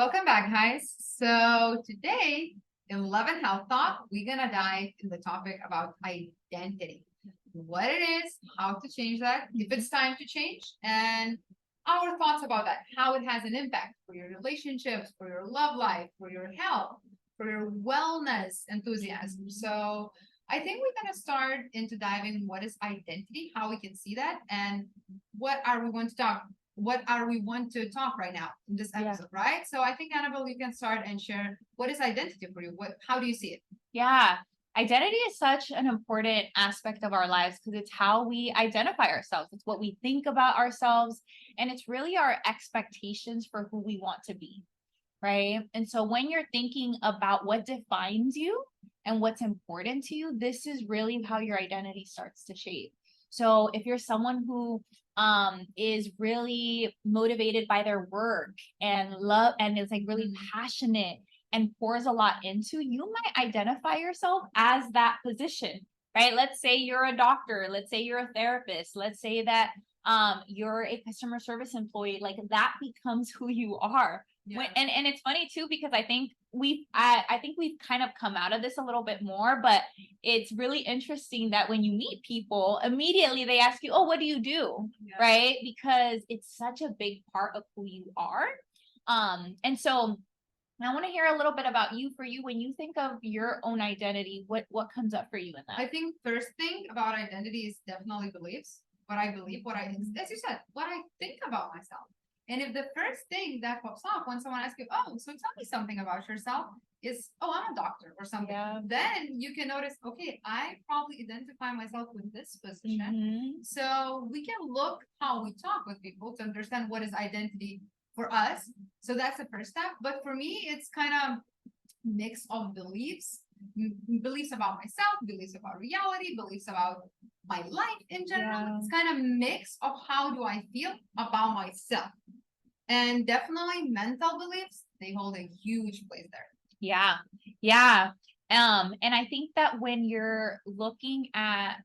Welcome back, guys. So today, in Love and Health Talk, we're gonna dive in the topic about identity, what it is, how to change that, if it's time to change, and our thoughts about that, how it has an impact for your relationships, for your love life, for your health, for your wellness enthusiasm. So I think we're gonna start into diving what is identity, how we can see that, and what are we want to talk right now in this episode, right? So I think Annabelle, you can start and share what is identity for you. How do you see it? Yeah. Identity is such an important aspect of our lives because it's how we identify ourselves. It's what we think about ourselves. And it's really our expectations for who we want to be. Right. And so when you're thinking about what defines you and what's important to you, this is really how your identity starts to shape. So if you're someone who is really motivated by their work and love and is like really passionate and pours a lot into, you might identify yourself as that position, right? Let's say you're a doctor, let's say you're a therapist, let's say that you're a customer service employee, like that becomes who you are. Yeah. And it's funny too, because I think I think we've kind of come out of this a little bit more, but it's really interesting that when you meet people, immediately they ask you, oh, what do you do? Yeah. Right? Because it's such a big part of who you are. And so I want to hear a little bit about you. For you, when you think of your own identity, what comes up for you in that? I think first thing about identity is definitely beliefs. What I believe, as you said, what I think about myself. And if the first thing that pops up when someone asks you, oh, so tell me something about yourself, is, oh, I'm a doctor or something, then you can notice, okay, I probably identify myself with this position. So we can look how we talk with people to understand what is identity for us. So that's the first step. But for me, it's kind of mix of beliefs about myself, beliefs about reality, beliefs about my life in general. Yeah. It's kind of mix of how do I feel about myself. And definitely mental beliefs, they hold a huge place there. Yeah. Yeah. And I think that when you're looking at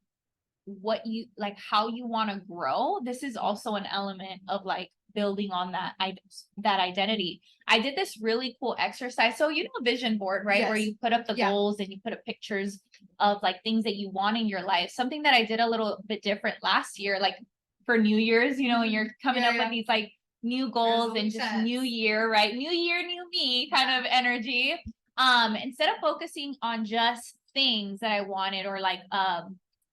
what you like, how you want to grow, this is also an element of like building on that identity. I did this really cool exercise. So a vision board, right? Yes. Where you put up the goals and you put up pictures of like things that you want in your life. Something that I did a little bit different last year, like for New Year's, when you're coming up with these like new goals and just new year, right? New year, new me kind of energy. Instead of focusing on just things that I wanted or like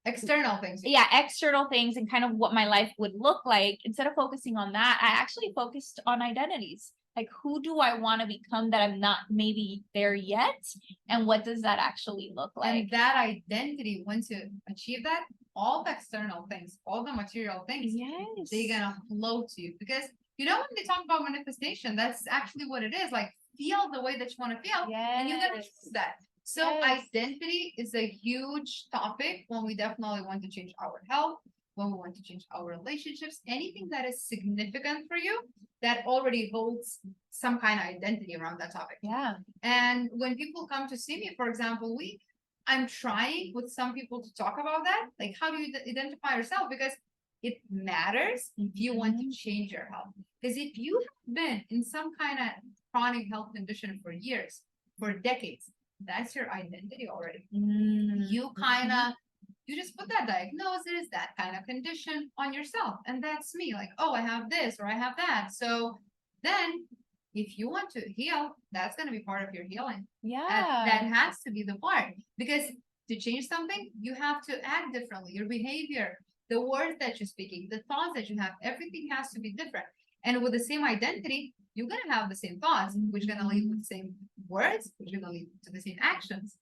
external things. Yeah, external things and kind of what my life would look like. Instead of focusing on that, I actually focused on identities. Like, who do I want to become that I'm not maybe there yet? And what does that actually look like? And that identity, once you achieve that, all the external things, all the material things, yes, they're going to flow to you. Because, when they talk about manifestation, that's actually what it is. Like, feel the way that you want to feel. Yes. And you're going to choose that. So yes, identity is a huge topic when we definitely want to change our health, when we want to change our relationships, anything that is significant for you that already holds some kind of identity around that topic. Yeah. And when people come to see me, for example, I'm trying with some people to talk about that. Like, how do you identify yourself? Because it matters if you want to change your health. Because if you have been in some kind of chronic health condition for years, for decades, that's your identity already. You just put that diagnosis, that kind of condition on yourself. And that's me. Like, oh, I have this or I have that. So then if you want to heal, that's going to be part of your healing. Yeah. That has to be the part. Because to change something, you have to act differently. Your behavior, the words that you're speaking, the thoughts that you have, everything has to be different. And with the same identity, you're going to have the same thoughts, which are going to lead to the same words, which are going to lead to the same actions.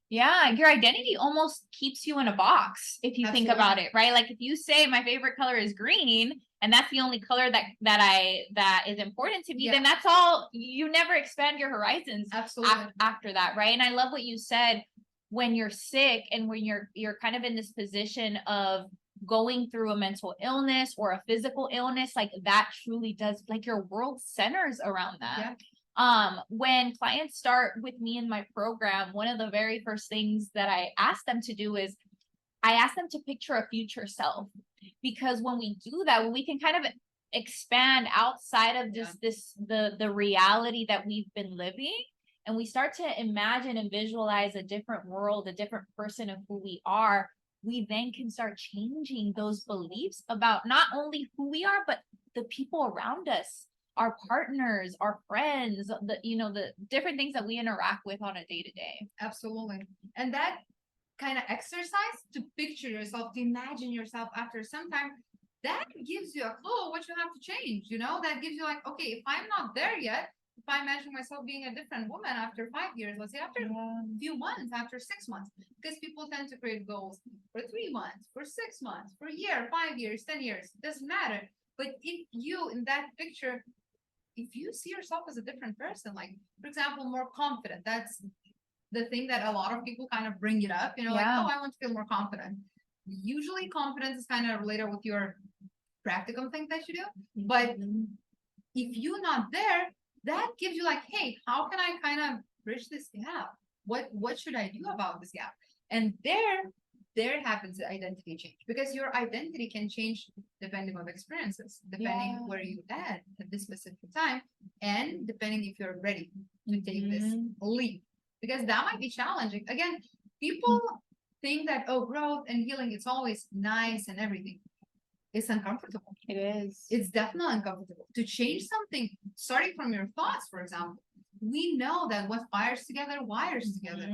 Yeah, your identity almost keeps you in a box if you think about it, right? Like if you say my favorite color is green and that's the only color that is important to me, then that's all. You never expand your horizons after that, right? And I love what you said, when you're sick and when you're kind of in this position of going through a mental illness or a physical illness, like that truly does, like your world centers around that. When clients start with me in my program, one of the very first things that I ask them to do is I ask them to picture a future self, because when we do that, when we can kind of expand outside of just the reality that we've been living, and we start to imagine and visualize a different world, a different person of who we are, we then can start changing those beliefs about not only who we are, but the people around us, our partners, our friends, the different things that we interact with on a day-to-day. Absolutely. And that kind of exercise to picture yourself, to imagine yourself after some time, that gives you a clue what you have to change. That gives you like, okay, if I'm not there yet, if I imagine myself being a different woman after 5 years, let's say after a few months, after 6 months, because people tend to create goals for 3 months, for 6 months, for a year, 5 years, 10 years, doesn't matter. But if you, in that picture, if you see yourself as a different person, like, for example, more confident, that's the thing that a lot of people kind of bring it up, like, oh, I want to feel more confident. Usually confidence is kind of related with your practical things that you do. But if you're not there, that gives you like, hey, how can I kind of bridge this gap? What should I do about this gap? And there happens the identity change, because your identity can change depending on experiences, depending where you at this specific time, and depending if you're ready to take this leap, because that might be challenging. Again, people think that, oh, growth and healing, it's always nice and everything. It's uncomfortable. It is. It's definitely uncomfortable to change something, starting from your thoughts, for example. We know that what fires together wires together.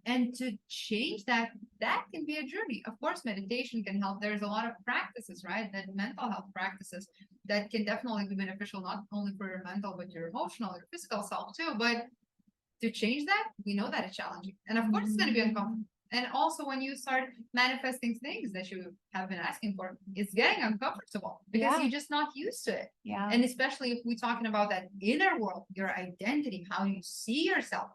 And to change that can be a journey. Of course, meditation can help. There's a lot of practices, right? That mental health practices that can definitely be beneficial, not only for your mental, but your emotional, your physical self too. But to change that, we know that it's challenging. And of course, it's going to be uncomfortable. And also, when you start manifesting things that you have been asking for, it's getting uncomfortable because you're just not used to it. Yeah. And especially if we're talking about that inner world, your identity, how you see yourself,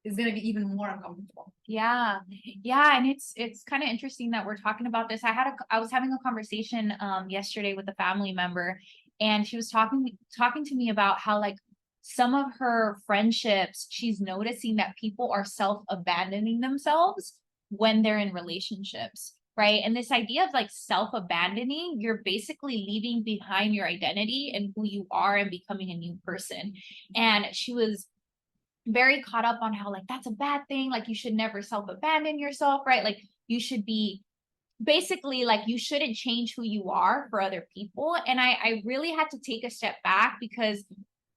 is going to be even more uncomfortable. Yeah. And it's kind of interesting that we're talking about this. I was having a conversation yesterday with a family member, and she was talking to me about how, like, some of her friendships, she's noticing that people are self-abandoning themselves when they're in relationships, right? And this idea of like self-abandoning, you're basically leaving behind your identity and who you are and becoming a new person. And she was very caught up on how, like, that's a bad thing. Like, you should never self-abandon yourself, right? Like, you should be basically, like, you shouldn't change who you are for other people. And I really had to take a step back, because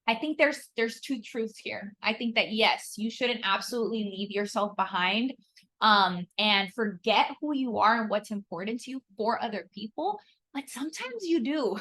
I think there's two truths here. I think that, yes, you shouldn't absolutely leave yourself behind and forget who you are and what's important to you for other people. But sometimes you do.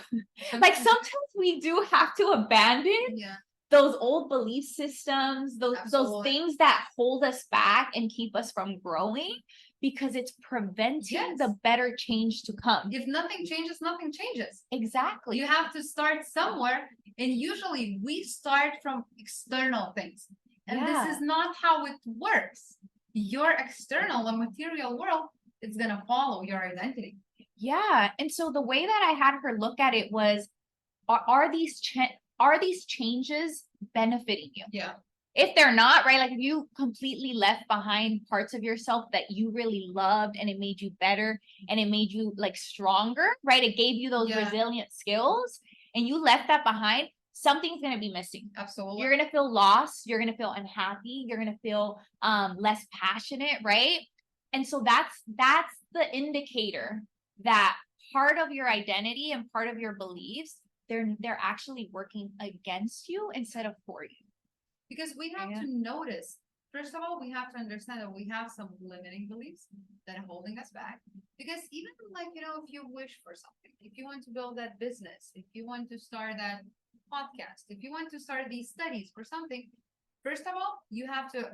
Like, sometimes we do have to abandon those old belief systems, those things that hold us back and keep us from growing, because it's preventing the better change to come. If nothing changes, nothing changes. Exactly. You have to start somewhere. And usually we start from external things. And this is not how it works. Your external, the material world, is going to follow your identity. Yeah. And so the way that I had her look at it was, are these changes benefiting you? Yeah. If they're not, right, like if you completely left behind parts of yourself that you really loved and it made you better and it made you like stronger, right? It gave you those resilient skills, and you left that behind, something's going to be missing. Absolutely. You're going to feel lost. You're going to feel unhappy. You're going to feel less passionate, right? And so that's the indicator that part of your identity and part of your beliefs, they're actually working against you instead of for you. Because we have to notice, first of all, we have to understand that we have some limiting beliefs that are holding us back. Because even like, if you wish for something, if you want to build that business, if you want to start that podcast, if you want to start these studies for something, first of all, you have to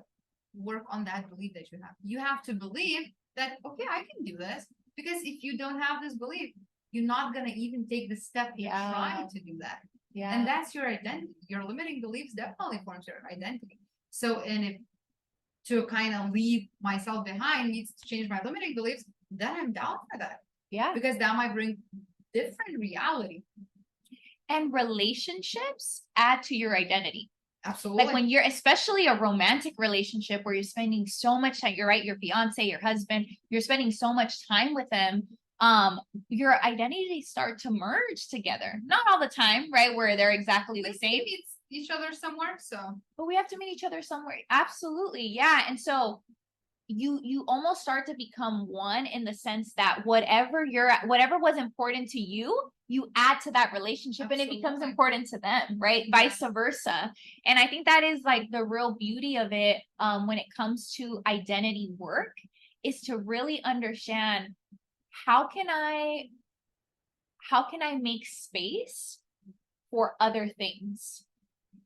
work on that belief that you have. You have to believe that, okay, I can do this. Because if you don't have this belief, you're not going to even take the step to try to do that. Yeah. And that's your identity. Your limiting beliefs definitely forms your identity. So, and if to kind of leave myself behind needs to change my limiting beliefs, then I'm down for that. Yeah. Because that might bring different reality. And relationships add to your identity. Absolutely. Like when you're, especially a romantic relationship where you're spending so much time, you're right, your fiance, your husband, you're spending so much time with them. your identities start to merge together. Not all the time, right? Where they're exactly the same. Meet each other somewhere, so. But we have to meet each other somewhere. Absolutely. Yeah. And so you almost start to become one in the sense that whatever was important to you, you add to that relationship. Absolutely. And it becomes important to them, right? Yeah. Vice versa. And I think that is like the real beauty of it, when it comes to identity work, is to really understand how can I make space for other things.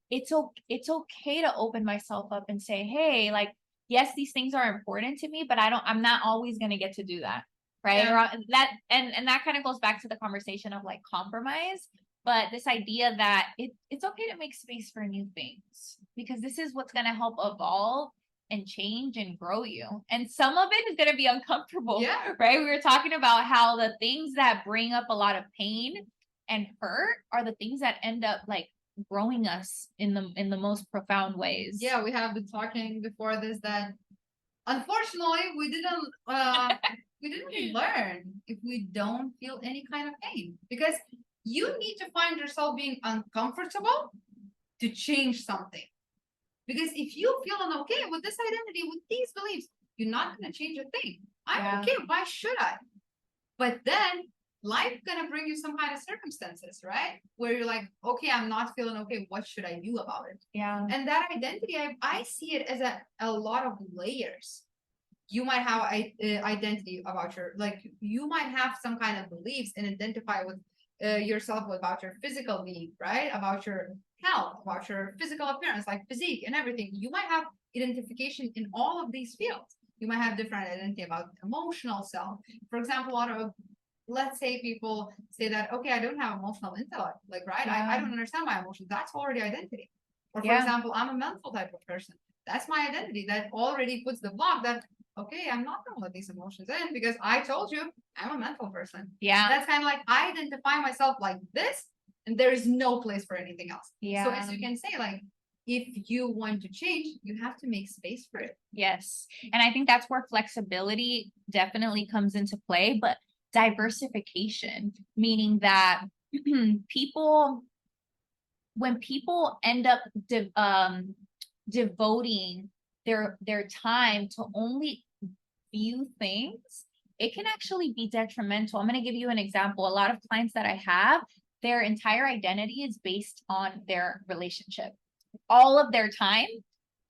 It's okay to open myself up and say, hey, like, yes, these things are important to me, but I'm not always going to get to do that. Right. Yeah. Or that, and that kind of goes back to the conversation of like compromise, but this idea that it's okay to make space for new things, because this is what's going to help evolve and change and grow you. And some of it is going to be uncomfortable. Yeah. Right. We were talking about how the things that bring up a lot of pain and hurt are the things that end up like growing us in the most profound ways. Yeah, we have been talking before this that unfortunately we didn't learn if we don't feel any kind of pain, because you need to find yourself being uncomfortable to change something. Because if you feel okay with this identity, with these beliefs, you're not going to change a thing. I'm okay. Why should I? But then life gonna bring you some kind of circumstances, right? Where you're like, okay, I'm not feeling okay. What should I do about it? Yeah. And that identity, I see it as a lot of layers. You might have identity about you might have some kind of beliefs and identify with yourself about your physical being, right? About your health, about your physical appearance, like physique and everything. You might have identification in all of these fields. You might have different identity about emotional self. For example, let's say people say that, okay, I don't have emotional intellect, like, right? Yeah. I don't understand my emotions. That's already identity. Or for example, I'm a mental type of person. That's my identity. That already puts the block that, okay, I'm not going to let these emotions in because I told you I'm a mental person. Yeah. That's kind of like, I identify myself like this and there is no place for anything else. Yeah. So as you can say, like, if you want to change, you have to make space for it. Yes. And I think that's where flexibility definitely comes into play, but diversification, meaning that when people end up devoting their time to only few things, it can actually be detrimental. I'm going to give you an example. A lot of clients that I have, their entire identity is based on their relationship. All of their time,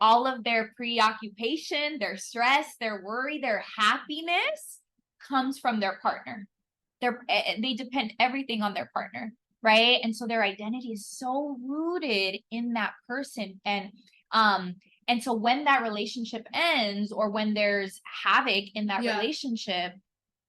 all of their preoccupation, their stress, their worry, their happiness comes from their partner. They depend everything on their partner, right? And so their identity is so rooted in that person. And so when that relationship ends, or when there's havoc in that relationship,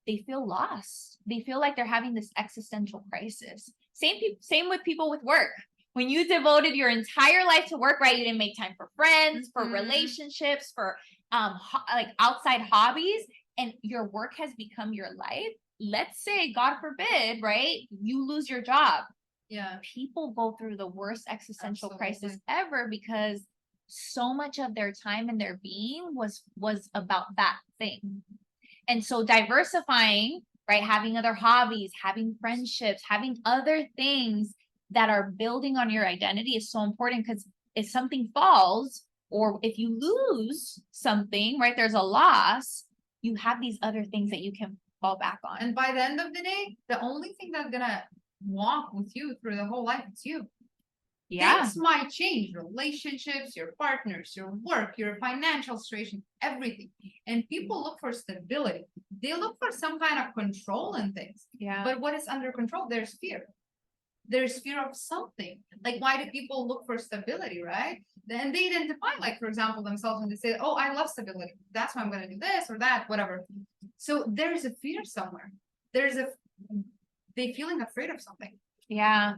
they feel lost. They feel like they're having this existential crisis. Same with people with work. When you devoted your entire life to work, right? You didn't make time for friends, for relationships, for like outside hobbies, and your work has become your life. Let's say, God forbid, right? You lose your job. Yeah. People go through the worst existential crisis ever, because so much of their time and their being was about that thing. And so diversifying, right? Having other hobbies, having friendships, having other things that are building on your identity is so important, because if something falls, or if you lose something, right? There's a loss, you have these other things that you can fall back on. And by the end of the day, the only thing that's gonna walk with you through the whole life is you. Yeah. Things might change, relationships, your partners, your work, your financial situation, everything. And people look for stability. They look for some kind of control in things. Yeah. But what is under control? There's fear. There's fear of something. Like, why do people look for stability, right? Then they identify, like, for example, themselves, and they say, oh, I love stability. That's why I'm going to do this or that, whatever. So there's a fear somewhere. They feeling afraid of something. Yeah.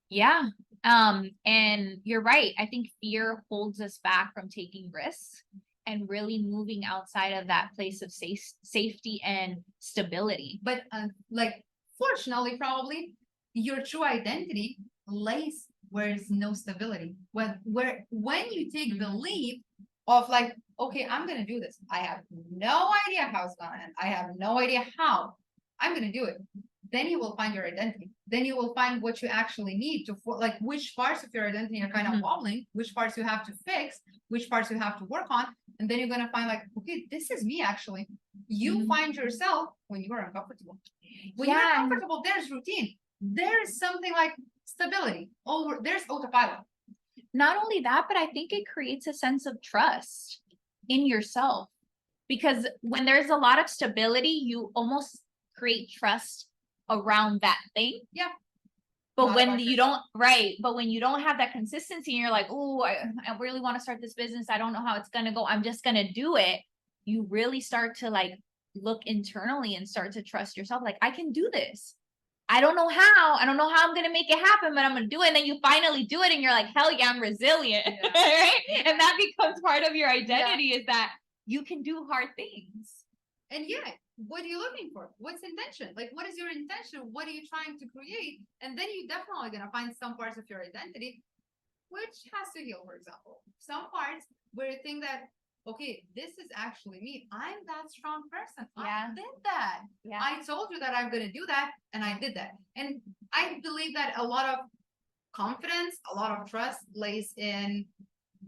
Yeah. And you're right. I think fear holds us back from taking risks and really moving outside of that place of safety and stability. But like, fortunately, probably your true identity lays where there's no stability. When you take the leap of like, okay, I'm gonna do this. I have no idea how it's gonna end. I have no idea how. I'm going to do it. Then you will find your identity. Then you will find what you actually need to, like which parts of your identity are kind of wobbling, which parts you have to fix, which parts you have to work on. And then you're going to find like, okay, this is me actually. You find yourself when you are uncomfortable. When you're uncomfortable, there's routine. There's something like stability. Oh, there's autopilot. Not only that, but I think it creates a sense of trust in yourself. Because when there's a lot of stability, you almost create trust around that thing. Yeah. But Not when about you yourself. don't, right, but when you don't have that consistency and you're like, oh, I really want to start this business. I don't know how it's going to go. I'm just going to do it. You really start to like look internally and start to trust yourself. Like, I can do this. I don't know how I'm going to make it happen, but I'm going to do it. And then you finally do it and you're like, hell yeah, I'm resilient. Yeah. Right? And that becomes part of your identity is that you can do hard things. And yeah, what are you looking for? What's intention? Like, what is your intention? What are you trying to create? And then you're definitely going to find some parts of your identity, which has to heal, for example. Some parts where you think that, okay, this is actually me. I'm that strong person. I did that. Yeah. I told you that I'm going to do that, and I did that. And I believe that a lot of confidence, a lot of trust lays in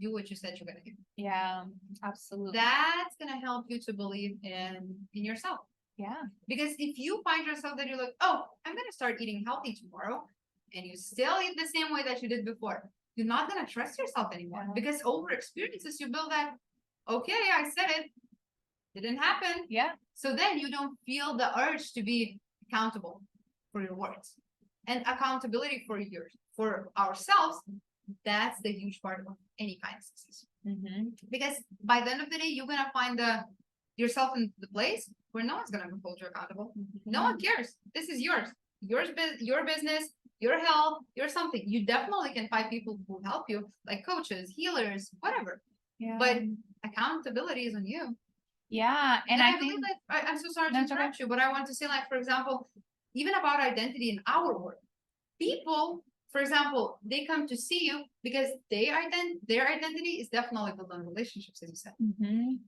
do what you said you're going to do. Yeah, absolutely. That's going to help you to believe in yourself. Yeah. Because if you find yourself that you're like, oh, I'm going to start eating healthy tomorrow, and you still eat the same way that you did before, you're not going to trust yourself anymore. Because over experiences, you build that, okay, I said it, didn't happen. Yeah. So then you don't feel the urge to be accountable for your words. And accountability for ourselves, that's the huge part of any kind of success. Because by the end of the day, you're gonna find yourself in the place where no one's gonna hold you accountable. No one cares. This is yours. Your business, your health, your something. You definitely can find people who help you, like coaches, healers, whatever. Yeah. But accountability is on you. Yeah, and I believe that I'm so sorry to interrupt you, but I want to say, like, for example, even about identity in our work, people, for example, they come to see you because their identity is definitely built on relationships, as you said.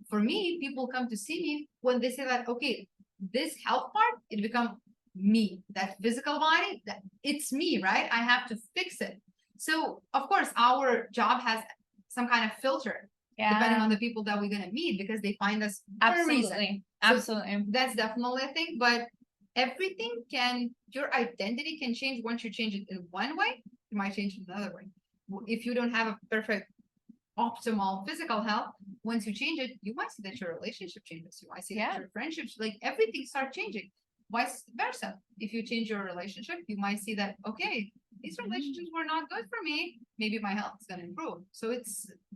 For me, people come to see me when they say that, okay, this health part, it becomes me, that physical body, that it's me, right? I have to fix it. So, of course, our job has some kind of filter, depending on the people that we're going to meet, because they find us for a reason. Absolutely. So that's definitely a thing, but your identity can change once you change it in one way, it might change in another way. If you don't have a perfect optimal physical health, once you change it, you might see that your relationship changes. You might see that your friendships, like everything starts changing. Vice versa. If you change your relationship, you might see that, okay, these relationships were not good for me. Maybe my health is going to improve. So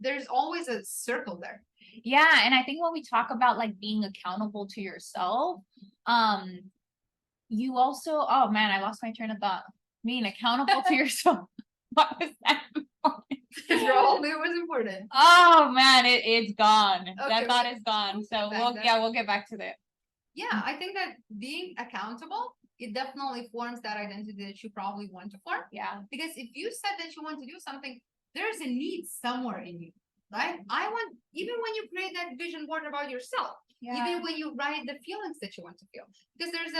there's always a circle there. Yeah. And I think when we talk about like being accountable to yourself, you also, oh man, I lost my train of thought. Being accountable to yourself. What was that? Your whole name was important. Oh man, it's gone. Okay, that thought is gone. So we'll get back to that. Yeah, I think that being accountable, it definitely forms that identity that you probably want to form. Yeah. Because if you said that you want to do something, there's a need somewhere in you, right? Even when you create that vision board about yourself, even when you write the feelings that you want to feel, because there's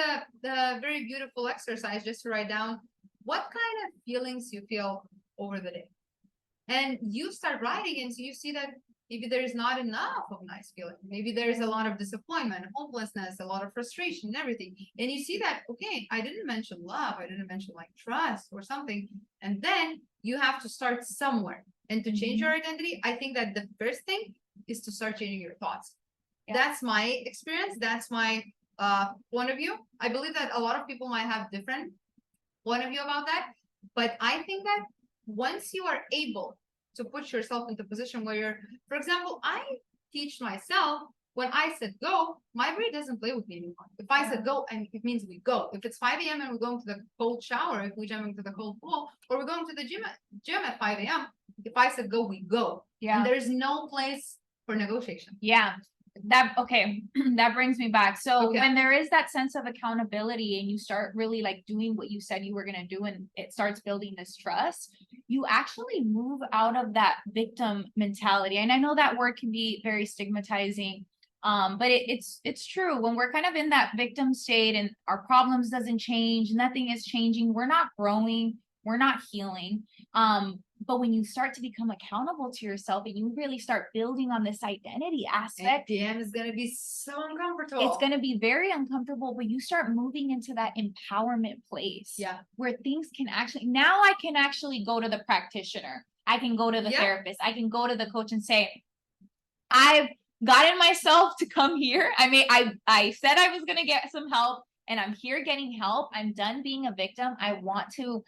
a very beautiful exercise just to write down what kind of feelings you feel over the day. And you start writing, and so you see that maybe there's not enough of nice feeling. Maybe there's a lot of disappointment, hopelessness, a lot of frustration and everything. And you see that, okay, I didn't mention love. I didn't mention like trust or something. And then you have to start somewhere. And to change your identity, I think that the first thing is to start changing your thoughts. Yeah. That's my experience. That's my point of view. I believe that a lot of people might have different point of view about that. But I think that once you are able to put yourself into a position where you're, for example, I teach myself when I said go, my brain doesn't play with me anymore. If I said go, and it means we go. If it's 5 a.m. and we're going to the cold shower, if we're jumping to the cold pool, or we're going to the gym at 5 a.m., if I said go, we go. Yeah. And there's no place for negotiation. Yeah. That brings me back. So when there is that sense of accountability and you start really like doing what you said you were going to do, and it starts building this trust, you actually move out of that victim mentality. And I know that word can be very stigmatizing, But it's true, when we're kind of in that victim state and our problems doesn't change, nothing is changing, we're not growing, we're not healing. But when you start to become accountable to yourself and you really start building on this identity aspect, damn, it's gonna be so uncomfortable. it's going to be very uncomfortable, but you start moving into that empowerment place. Yeah. Where things can actually, now I can actually go to the practitioner. I can go to the therapist. I can go to the coach and say, I've gotten myself to come here. I mean, I said I was going to get some help, and I'm here getting help. I'm done being a victim. I want to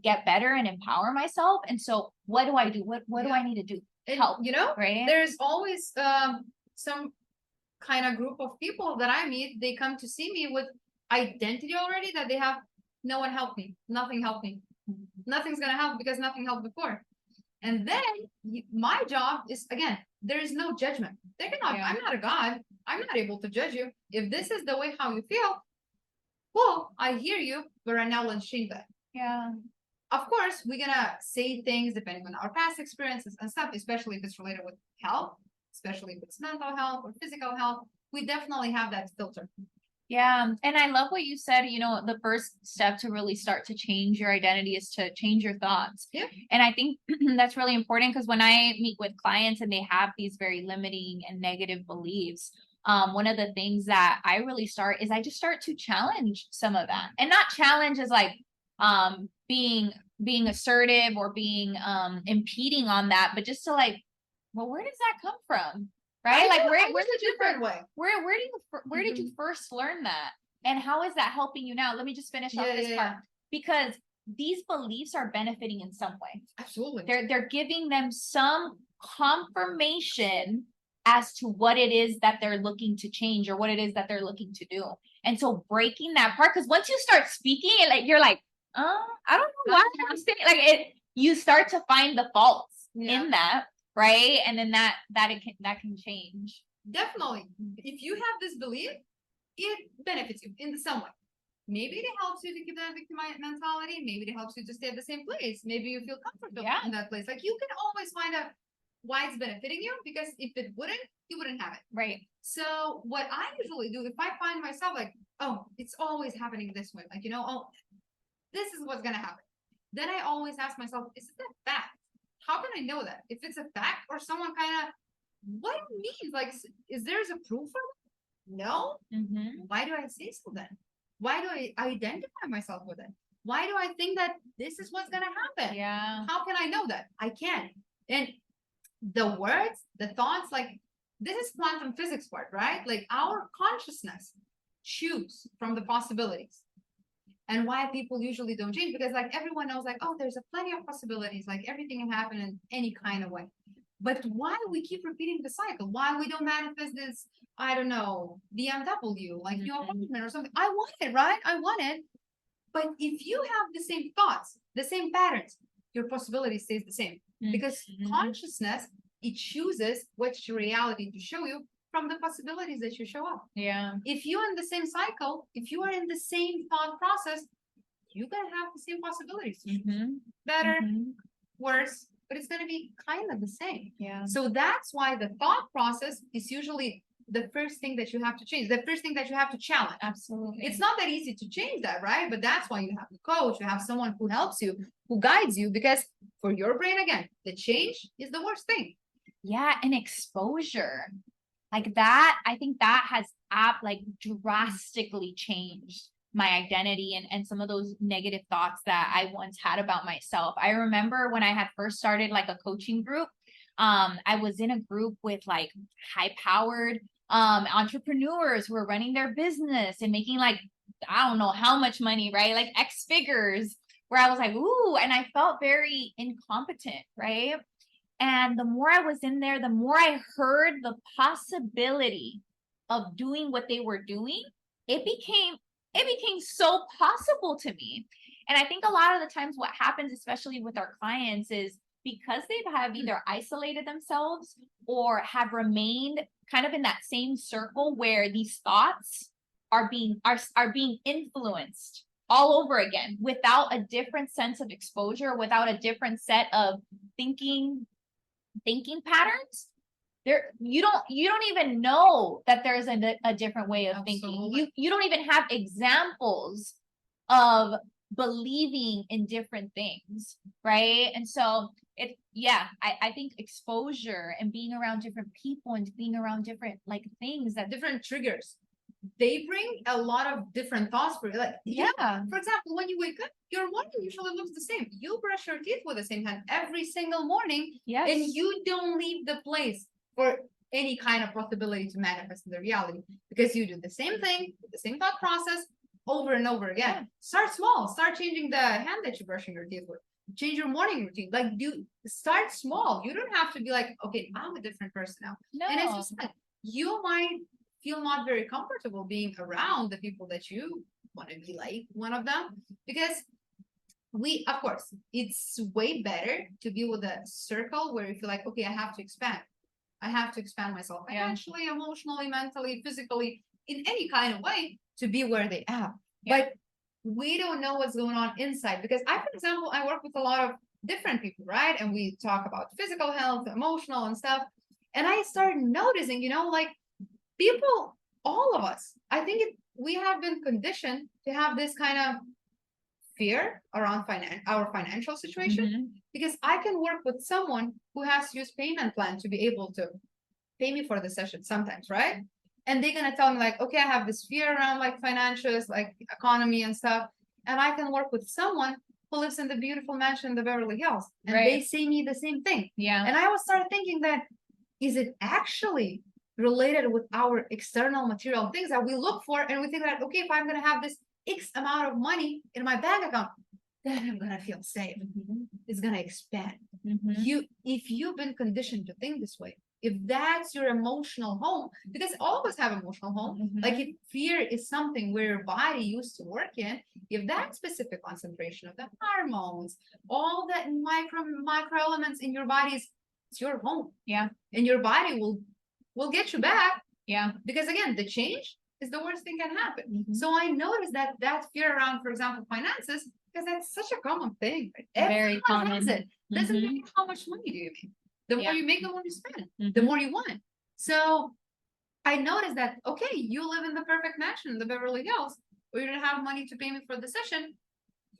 get better and empower myself. And so what do I do? What do I need to do? Help, you know, right? There's always some kind of group of people that I meet, they come to see me with identity already that they have, no one helped me, nothing helped me, nothing's gonna help because nothing helped before. And then my job is, again, there is no judgment. They cannot, I'm not a god, I'm not able to judge you. If this is the way how you feel, well, I hear you, but right now let's change that. Yeah. Of course, we're gonna say things depending on our past experiences and stuff, especially if it's related with health, especially if it's mental health or physical health. We definitely have that filter. Yeah. And I love what you said, you know, the first step to really start to change your identity is to change your thoughts. Yeah. And I think that's really important, because when I meet with clients and they have these very limiting and negative beliefs, one of the things that I really start is I just start to challenge some of that, and not challenge as like being assertive or being impeding on that, but just to like, well, where does that come from? Right? Like where's the different way? Where did you first learn that? And how is that helping you now? Let me just finish off this part. Because these beliefs are benefiting in some way. Absolutely. They're giving them some confirmation as to what it is that they're looking to change or what it is that they're looking to do. And so breaking that part, because once you start speaking, like you're like, I don't know why I'm saying, like it, you start to find the faults in that. Right. And then that can change. Definitely. If you have this belief, it benefits you in some way. Maybe it helps you to keep that victim mentality. Maybe it helps you to stay at the same place. Maybe you feel comfortable in that place. Like you can always find out why it's benefiting you, because if it wouldn't, you wouldn't have it. Right. So what I usually do, if I find myself like, oh, it's always happening this way, like, you know, oh, this is what's going to happen. Then I always ask myself, is it a fact? How can I know that? If it's a fact or someone kind of, what it means? Like, is there's a proof for it? No. Why do I say so then? Why do I identify myself with it? Why do I think that this is what's going to happen? Yeah. How can I know that? I can't. And the words, the thoughts, like this is quantum physics part, right? Like our consciousness choose from the possibilities. And why people usually don't change, because like everyone knows like, oh, there's a plenty of possibilities, like everything can happen in any kind of way. But why we keep repeating the cycle? Why we don't manifest this, I don't know, BMW, like your apartment or something? I want it, right? I want it. But if you have the same thoughts, the same patterns, your possibility stays the same. Because consciousness, it chooses which reality to show you from the possibilities that you show up. Yeah. If you're in the same cycle, if you are in the same thought process, you're going to have the same possibilities. Better, worse, but it's going to be kind of the same. Yeah. So that's why the thought process is usually the first thing that you have to change, the first thing that you have to challenge. Absolutely. It's not that easy to change that, right? But that's why you have a coach, you have someone who helps you, who guides you, because for your brain, again, the change is the worst thing. Yeah. And exposure. Like that, I think that has drastically changed my identity and some of those negative thoughts that I once had about myself. I remember when I had first started like a coaching group, I was in a group with like high-powered entrepreneurs who were running their business and making like, I don't know how much money, right? Like X figures, where I was like, ooh, and I felt very incompetent, right? And the more I was in there, the more I heard the possibility of doing what they were doing, it became so possible to me. And I think a lot of the times what happens, especially with our clients, is because they have either isolated themselves or have remained kind of in that same circle where these thoughts are being influenced all over again without a different sense of exposure, without a different set of thinking patterns, you don't even know that there's a different way of thinking. Absolutely. You don't even have examples of believing in different things, right? And so I think exposure and being around different people and being around different like things that Different triggers. They bring a lot of different thoughts for you. Like, for example, when you wake up, your morning usually looks the same. You brush your teeth with the same hand every single morning, yes, and you don't leave the place for any kind of possibility to manifest in the reality, because you do the same thing, the same thought process over and over again. Yeah. Start small. Start changing the hand that you're brushing your teeth with. Change your morning routine. Like, start small. You don't have to be like, okay, I'm a different person now. No. And as you said, you might feel not very comfortable being around the people that you want to be like one of them, because of course, it's way better to be with a circle where you feel like, okay, I have to expand myself financially, emotionally, mentally, physically, in any kind of way, to be where they are. But we don't know what's going on inside, because for example, I work with a lot of different people, right? And we talk about physical health, emotional and stuff. And I started noticing, like, people, all of us, I think we have been conditioned to have this kind of fear around our financial situation, because I can work with someone who has to use payment plan to be able to pay me for the session sometimes, right? And they're gonna tell me like, okay, I have this fear around like financials, like economy and stuff. And I can work with someone who lives in the beautiful mansion in the Beverly Hills, and they say me the same thing. And I will start thinking that, is it actually related with our external material things that we look for, and we think that, okay, if I'm gonna have this X amount of money in my bank account, then I'm gonna feel safe. It's gonna expand. If you've been conditioned to think this way, if that's your emotional home, because all of us have emotional home, like if fear is something where your body used to work in, if that specific concentration of the hormones, all that micro elements in your body it's your home. And your body will get you back. Because again, the change is the worst thing can happen. So I noticed that fear around, for example, finances, because that's such a common thing. Right? Very common. Has it. Doesn't matter how much money do you make. The more you make, the more you spend. The more you want. So I noticed that, okay, you live in the perfect mansion in the Beverly Hills, where you don't have money to pay me for the session.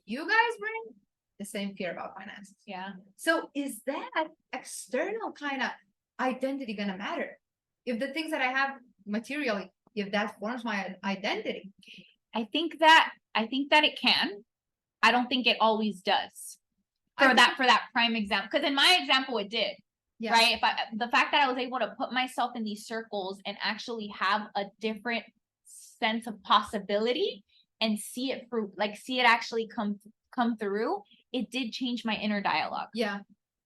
You guys bring the same fear about finances. So is that external kind of identity gonna matter? If the things that I have materially, if that forms my identity? I think that it can. I don't think it always does. For that prime example, because in my example it did. Right? The fact that I was able to put myself in these circles and actually have a different sense of possibility and see it actually come through, it did change my inner dialogue.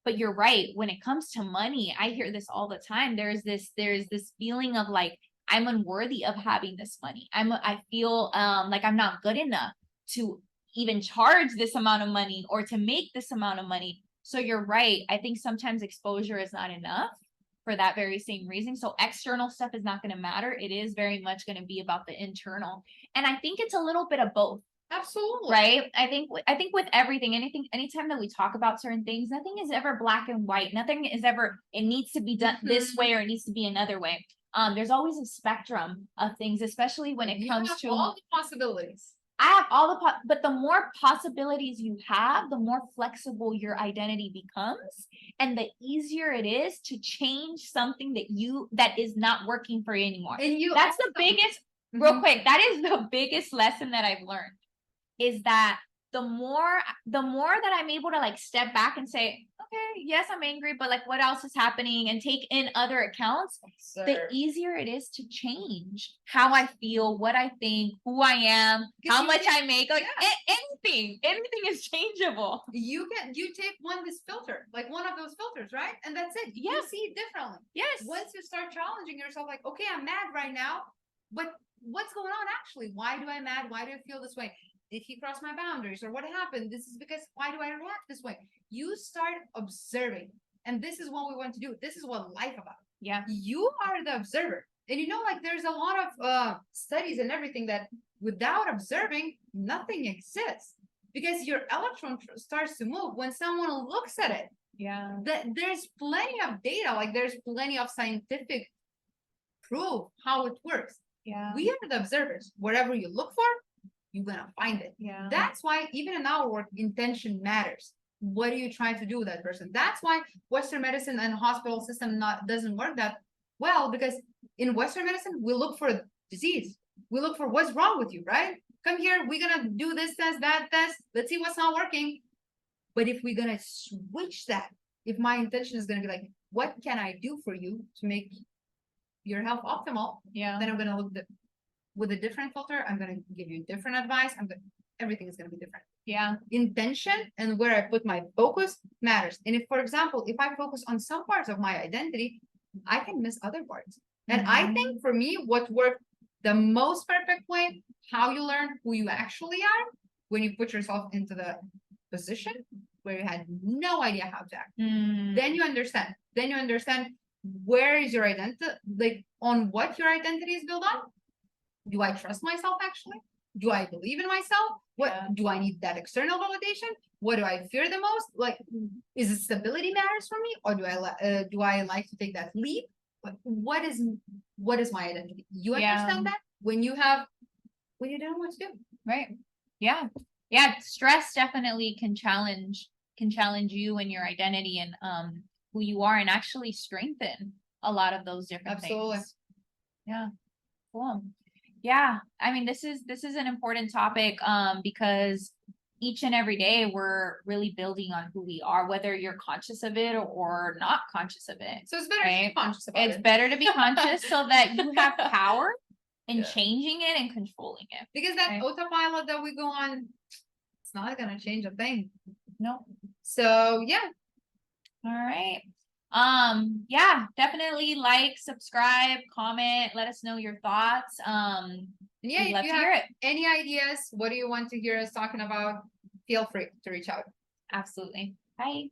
But you're right, when it comes to money, I hear this all the time. There's this feeling of like, I'm unworthy of having this money. I feel like I'm not good enough to even charge this amount of money or to make this amount of money. So you're right. I think sometimes exposure is not enough for that very same reason. So external stuff is not going to matter. It is very much going to be about the internal. And I think it's a little bit of both. Absolutely. Right. I think with everything, anytime that we talk about certain things, nothing is ever black and white. Nothing is ever, it needs to be done this way or it needs to be another way. There's always a spectrum of things, especially when it comes to all the possibilities. I have all but the more possibilities you have, the more flexible your identity becomes, and the easier it is to change something that is not working for you anymore. And that's the biggest, real quick, that is the biggest lesson that I've learned, is that the more that I'm able to like step back and say, okay, yes, I'm angry, but like what else is happening, and take in other accounts, the easier it is to change how I feel, what I think, who I am, how much I make, like anything is changeable. You take this filter, like one of those filters, right? And that's it. You see it differently. Once you start challenging yourself, like, okay, I'm mad right now, but what's going on actually? Why do I mad? Why do I feel this way? Did he cross my boundaries, or what happened? This is because, why do I react this way? You start observing, and this is what we want to do. This is what life about. You are the observer. And like there's a lot of studies and everything that without observing, nothing exists, because your electron starts to move when someone looks at it. Yeah. There's plenty of data, like there's plenty of scientific proof how it works. Yeah. We are the observers. Whatever you look for, you're gonna find it. Yeah. That's why even in our work, intention matters. What are you trying to do with that person? That's why Western medicine and hospital system doesn't work that well, because in Western medicine, we look for disease. We look for what's wrong with you, right? Come here, we're gonna do this test, that test. Let's see what's not working. But if we're gonna switch that, if my intention is gonna be like, what can I do for you to make your health optimal? Yeah. Then I'm gonna look with a different filter. I'm gonna give you different advice. Everything is gonna be different. Yeah. Intention and where I put my focus matters. And if, for example, if I focus on some parts of my identity, I can miss other parts. And I think for me, what worked the most perfect way, how you learn who you actually are when you put yourself into the position where you had no idea how to act. Then you understand. Then you understand where is your identity, like on what your identity is built on. Do I trust myself actually? Do I believe in myself? What do I need that external validation? What do I fear the most? Like, is it stability matters for me, or do I like to take that leap? Like, what is my identity? You understand that when you don't know what to do, right? Yeah, yeah. Stress definitely can challenge you and your identity and who you are, and actually strengthen a lot of those different things. Yeah, cool. Yeah, I mean, this is an important topic because each and every day we're really building on who we are, whether you're conscious of it or not conscious of it. So it's better to be conscious about it. It's better to be conscious so that you have power in changing it and controlling it. Because that autopilot that we go on, it's not gonna change a thing. No. So yeah. All right. Yeah, definitely like, subscribe, comment, let us know your thoughts. Yeah, we'd love if to you hear have it. any ideas, what do you want to hear us talking about? Feel free to reach out. Absolutely. Bye.